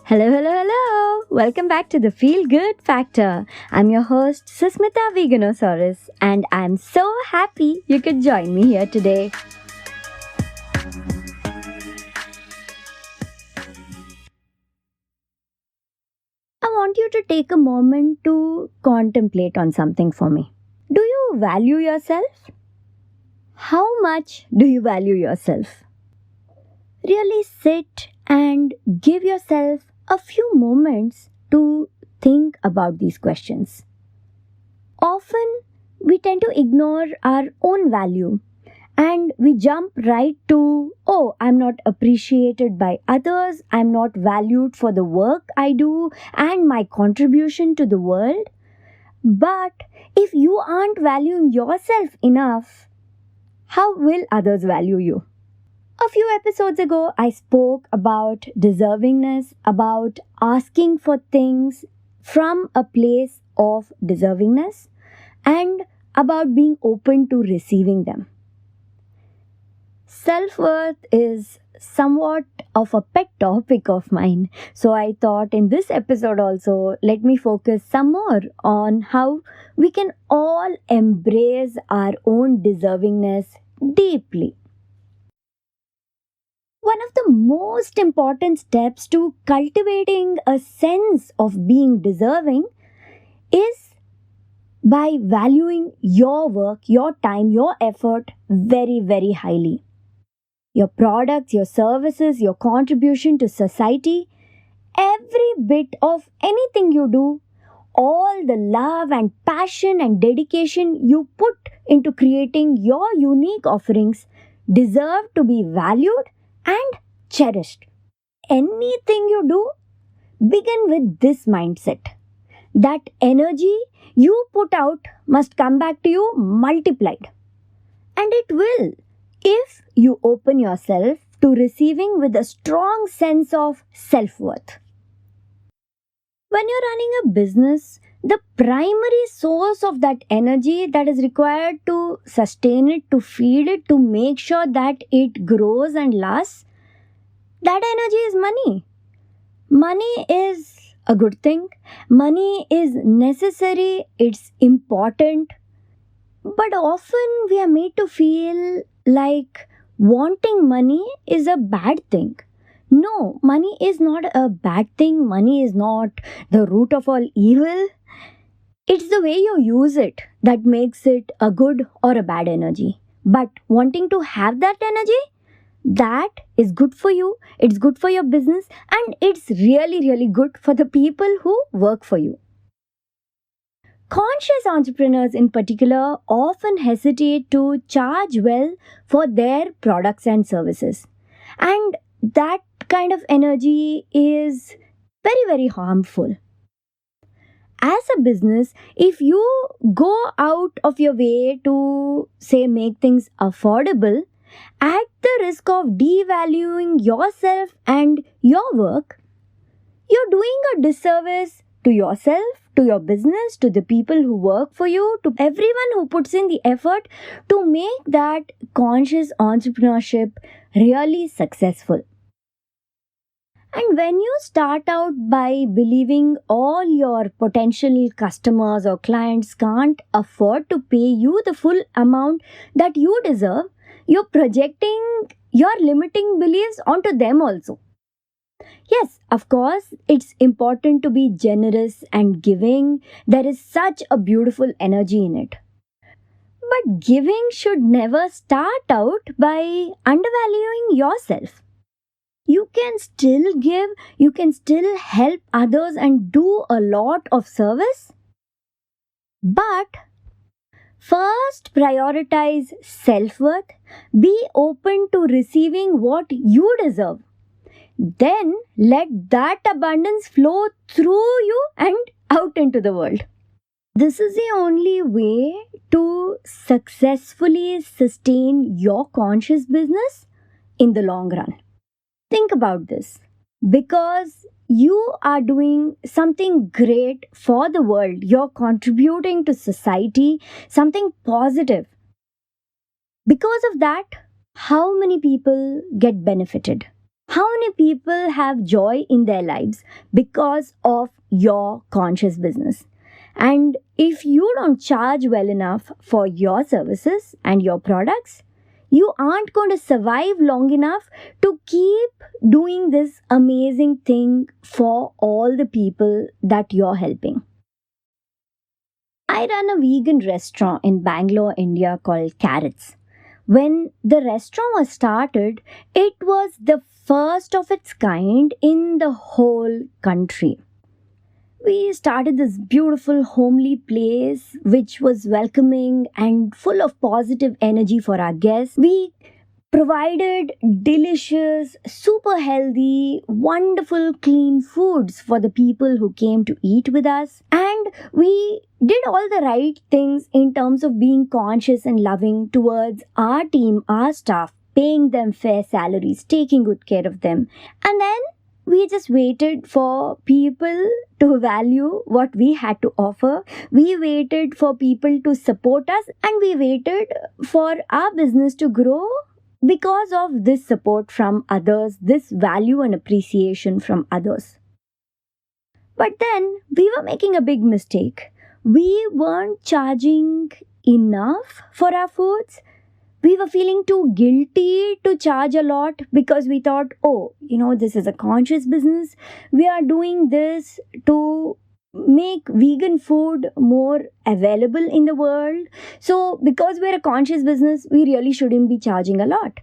Hello, hello, hello. Welcome back to the Feel Good Factor. I'm your host, Susmita Veganosaurus, and I'm so happy you could join me here today. I want you to take a moment to contemplate on something for me. Do you value yourself? How much do you value yourself? Really sit and give yourself a few moments to think about these questions. Often we tend to ignore our own value and we jump right to, oh, I'm not appreciated by others, I'm not valued for the work I do and my contribution to the world. But if you aren't valuing yourself enough, how will others value you? A few episodes ago, I spoke about deservingness, about asking for things from a place of deservingness, and about being open to receiving them. Self-worth is somewhat of a pet topic of mine, so I thought in this episode also, let me focus some more on how we can all embrace our own deservingness deeply. One of the most important steps to cultivating a sense of being deserving is by valuing your work, your time, your effort very, very highly. Your products, your services, your contribution to society, every bit of anything you do, all the love and passion and dedication you put into creating your unique offerings deserve to be valued and cherished. Anything you do, begin with this mindset. That energy you put out must come back to you multiplied. And it will if you open yourself to receiving with a strong sense of self-worth. When you're running a business, the primary source of that energy that is required to sustain it, to feed it, to make sure that it grows and lasts, that energy is money. Money is a good thing. Money is necessary. It's important. But often we are made to feel like wanting money is a bad thing. No, money is not a bad thing. Money is not the root of all evil. It's the way you use it that makes it a good or a bad energy. But wanting to have that energy, that is good for you, it's good for your business, and it's really, really good for the people who work for you. Conscious entrepreneurs, in particular, often hesitate to charge well for their products and services. And that kind of energy is very, very harmful. As a business, if you go out of your way to, say, make things affordable, at the risk of devaluing yourself and your work, you're doing a disservice to yourself, to your business, to the people who work for you, to everyone who puts in the effort to make that conscious entrepreneurship really successful. And when you start out by believing all your potential customers or clients can't afford to pay you the full amount that you deserve, you're projecting your limiting beliefs onto them also. Yes, of course, it's important to be generous and giving. There is such a beautiful energy in it. But giving should never start out by undervaluing yourself. You can still give, you can still help others and do a lot of service. But first, prioritize self-worth. Be open to receiving what you deserve. Then let that abundance flow through you and out into the world. This is the only way to successfully sustain your conscious business in the long run. Think about this. Because you are doing something great for the world, you're contributing to society, something positive. Because of that, how many people get benefited? How many people have joy in their lives because of your conscious business? And if you don't charge well enough for your services and your products, you aren't going to survive long enough to keep doing this amazing thing for all the people that you're helping. I run a vegan restaurant in Bangalore, India called Carrots. When the restaurant was started, it was the first of its kind in the whole country. We started this beautiful, homely place which was welcoming and full of positive energy for our guests. We provided delicious, super healthy, wonderful, clean foods for the people who came to eat with us. And we did all the right things in terms of being conscious and loving towards our team, our staff, paying them fair salaries, taking good care of them. And then we just waited for people to value what we had to offer. We waited for people to support us, and we waited for our business to grow because of this support from others, this value and appreciation from others. But then we were making a big mistake. We weren't charging enough for our foods. We were feeling too guilty to charge a lot because we thought, oh, this is a conscious business. We are doing this to make vegan food more available in the world. So, because we're a conscious business, we really shouldn't be charging a lot.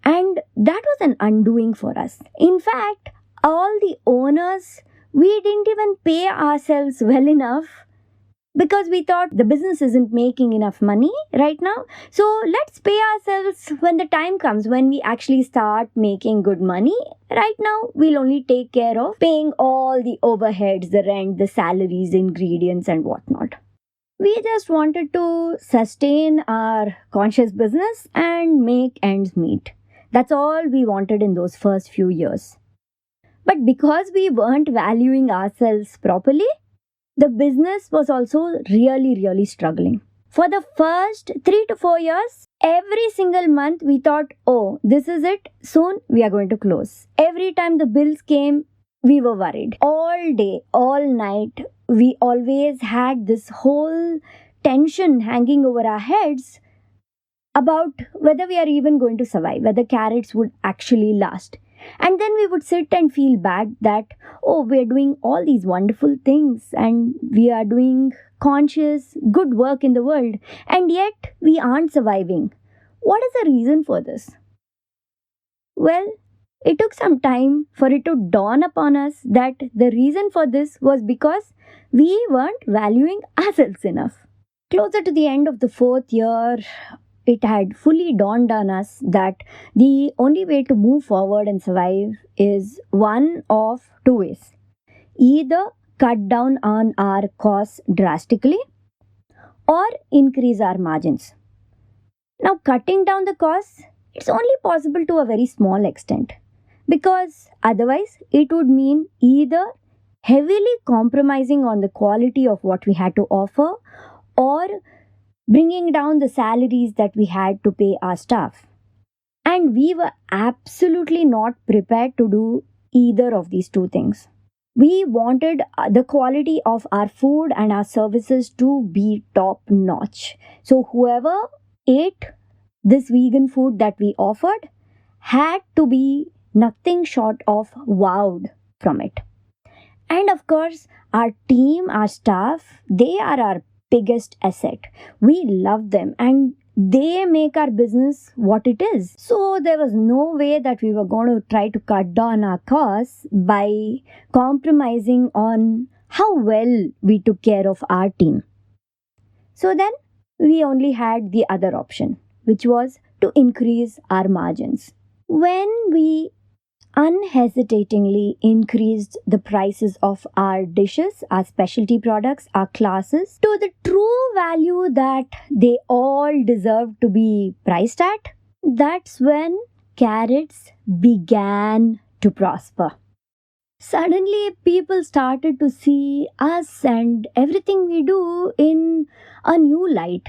And that was an undoing for us. In fact, all the owners, we didn't even pay ourselves well enough because we thought the business isn't making enough money right now. So let's pay ourselves when the time comes when we actually start making good money. Right now, we'll only take care of paying all the overheads, the rent, the salaries, ingredients, and whatnot. We just wanted to sustain our conscious business and make ends meet. That's all we wanted in those first few years. But because we weren't valuing ourselves properly, the business was also really struggling. For the first 3 to 4 years, every single month we thought, oh, this is it, soon we are going to close. Every time the bills came, we were worried. All day, all night, we always had this whole tension hanging over our heads about whether we are even going to survive, whether Carrots would actually last. And then we would sit and feel bad that, oh, we're doing all these wonderful things and we are doing conscious, good work in the world, and yet we aren't surviving. What is the reason for this? Well, it took some time for it to dawn upon us that the reason for this was because we weren't valuing ourselves enough. Closer to the end of the 4th year, it had fully dawned on us that the only way to move forward and survive is one of two ways. Either cut down on our costs drastically or increase our margins. Now, cutting down the costs, it's only possible to a very small extent because otherwise it would mean either heavily compromising on the quality of what we had to offer or bringing down the salaries that we had to pay our staff. And we were absolutely not prepared to do either of these two things. We wanted the quality of our food and our services to be top notch. So whoever ate this vegan food that we offered had to be nothing short of wowed from it. And of course, our team, our staff, they are our biggest asset. We love them and they make our business what it is. So there was no way that we were going to try to cut down our costs by compromising on how well we took care of our team. So then we only had the other option, which was to increase our margins. When we unhesitatingly increased the prices of our dishes, our specialty products, our classes to the true value that they all deserve to be priced at, that's when Carrots began to prosper. Suddenly, people started to see us and everything we do in a new light.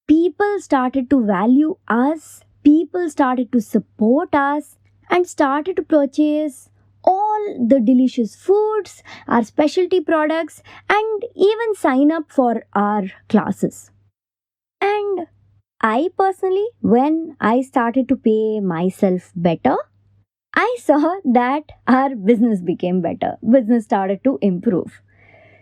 People started to value us, people started to support us, and started to purchase all the delicious foods, our specialty products, and even sign up for our classes. And I personally, when I started to pay myself better, I saw that our business became better. Business started to improve.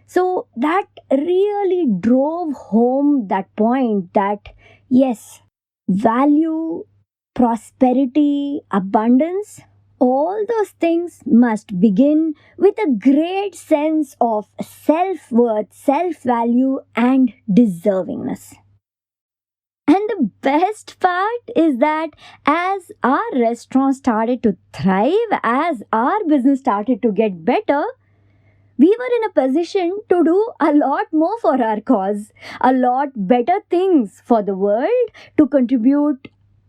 So that really drove home that point that yes, value, prosperity, abundance, all those things must begin with a great sense of self worth, self value, and deservingness. And the best part is that as our restaurant started to thrive, as our business started to get better, we were in a position to do a lot more for our cause, a lot better things for the world, to contribute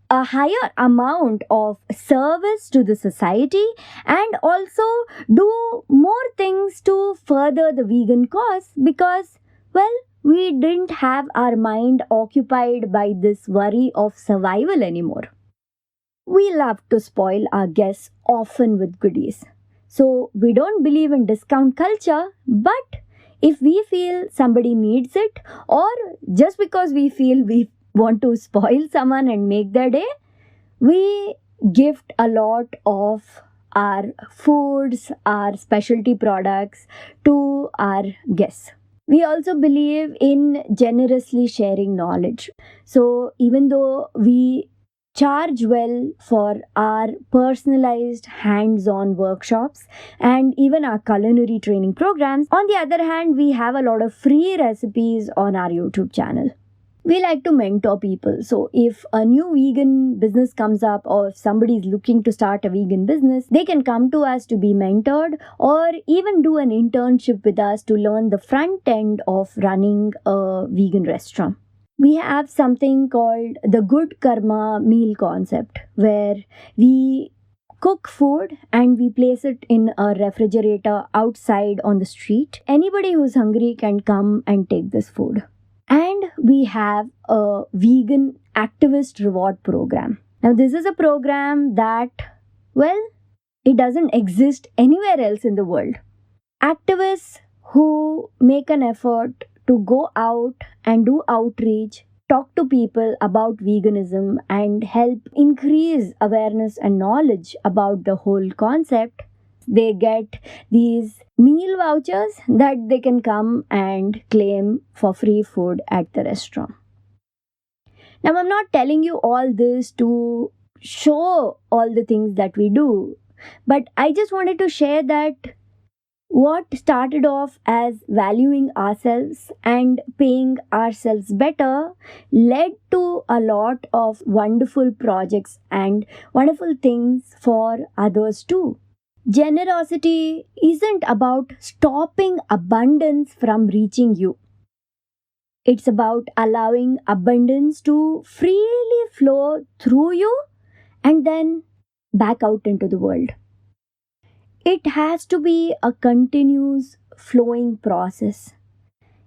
a higher amount of service to the society, and also do more things to further the vegan cause because, well, we didn't have our mind occupied by this worry of survival anymore. We love to spoil our guests often with goodies. So we don't believe in discount culture, but if we feel somebody needs it, or just because we feel we want to spoil someone and make their day, we gift a lot of our foods, our specialty products to our guests. We also believe in generously sharing knowledge. So even though we charge well for our personalized hands-on workshops and even our culinary training programs, on the other hand, we have a lot of free recipes on our YouTube channel. We like to mentor people. So if a new vegan business comes up, or if somebody is looking to start a vegan business, they can come to us to be mentored, or even do an internship with us to learn the front end of running a vegan restaurant. We have something called the good karma meal concept, where we cook food and we place it in a refrigerator outside on the street. Anybody who's hungry can come and take this food. And we have a vegan activist reward program. Now, this is a program that, well, it doesn't exist anywhere else in the world. Activists who make an effort to go out and do outreach, talk to people about veganism, and help increase awareness and knowledge about the whole concept, they get these meal vouchers that they can come and claim for free food at the restaurant. Now, I'm not telling you all this to show all the things that we do, but I just wanted to share that what started off as valuing ourselves and paying ourselves better led to a lot of wonderful projects and wonderful things for others too. Generosity isn't about stopping abundance from reaching you. It's about allowing abundance to freely flow through you and then back out into the world. It has to be a continuous flowing process.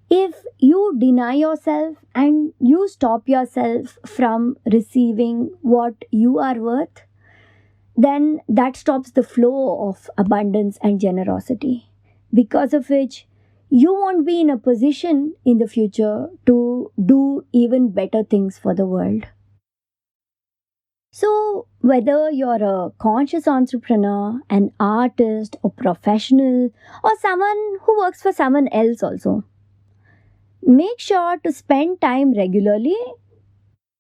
If you deny yourself and you stop yourself from receiving what you are worth, then that stops the flow of abundance and generosity, because of which you won't be in a position in the future to do even better things for the world. So, whether you're a conscious entrepreneur, an artist, or professional, or someone who works for someone else also, make sure to spend time regularly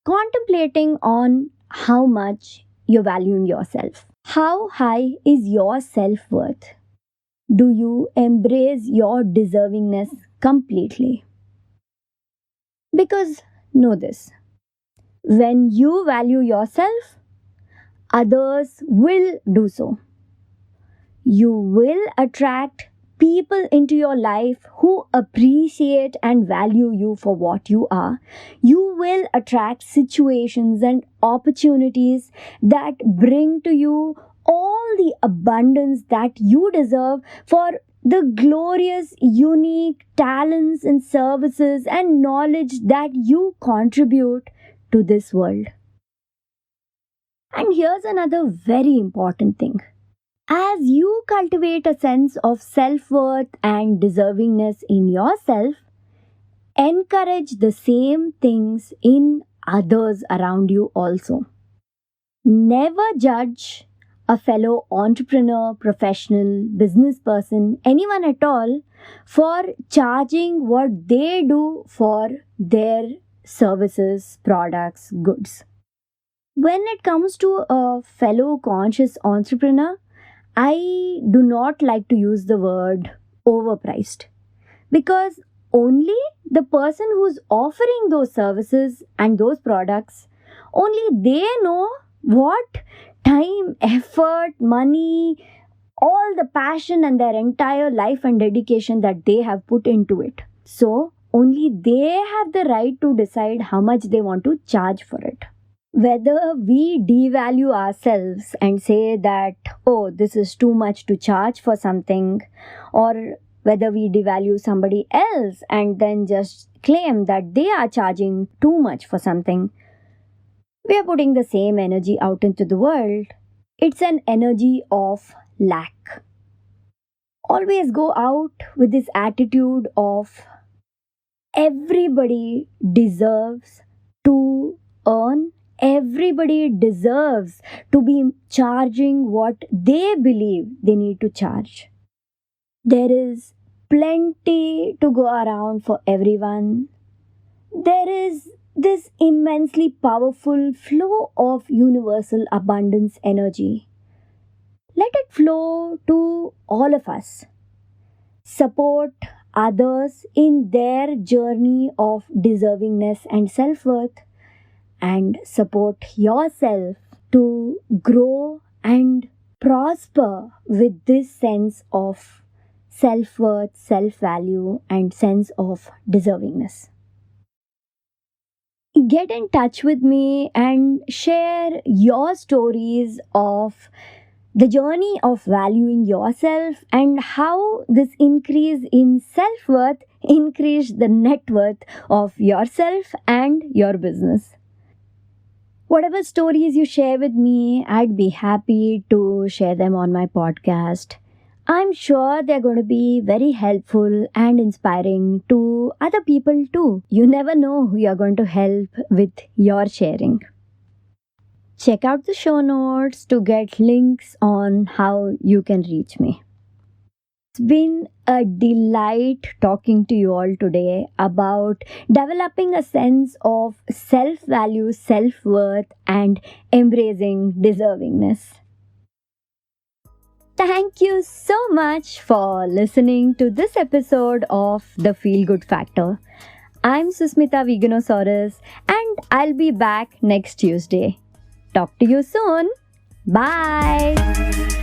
contemplating on how much you're valuing yourself. How high is your self worth? Do you embrace your deservingness completely? Because know this, when you value yourself, others will do so. You will attract people into your life who appreciate and value you for what you are. You will attract situations and opportunities that bring to you all the abundance that you deserve for the glorious, unique talents and services and knowledge that you contribute to this world. And here's another very important thing. As you cultivate a sense of self worth and deservingness in yourself, encourage the same things in others around you also. Never judge a fellow entrepreneur, professional, business person, anyone at all for charging what they do for their services, products, goods. When it comes to a fellow conscious entrepreneur, I do not like to use the word overpriced because only the person who's offering those services and those products, only they know what time, effort, money, all the passion and their entire life and dedication that they have put into it. So only they have the right to decide how much they want to charge for it. Whether we devalue ourselves and say that, oh, this is too much to charge for something, or whether we devalue somebody else and then just claim that they are charging too much for something, we are putting the same energy out into the world. It's an energy of lack. Always go out with this attitude of everybody deserves to earn. Everybody deserves to be charging what they believe they need to charge. There is plenty to go around for everyone. There is this immensely powerful flow of universal abundance energy. Let it flow to all of us. Support others in their journey of deservingness and self worth, and support yourself to grow and prosper with this sense of self worth, self value, and sense of deservingness. Get in touch with me and share your stories of the journey of valuing yourself and how this increase in self worth increased the net worth of yourself and your business. Whatever stories you share with me, I'd be happy to share them on my podcast. I'm sure they're going to be very helpful and inspiring to other people too. You never know who you're going to help with your sharing. Check out the show notes to get links on how you can reach me. It's been a delight talking to you all today about developing a sense of self value, self worth, and embracing deservingness. Thank you so much for listening to this episode of The Feel Good Factor. I'm Susmita Veganosaurus, and I'll be back next Tuesday. Talk to you soon. Bye.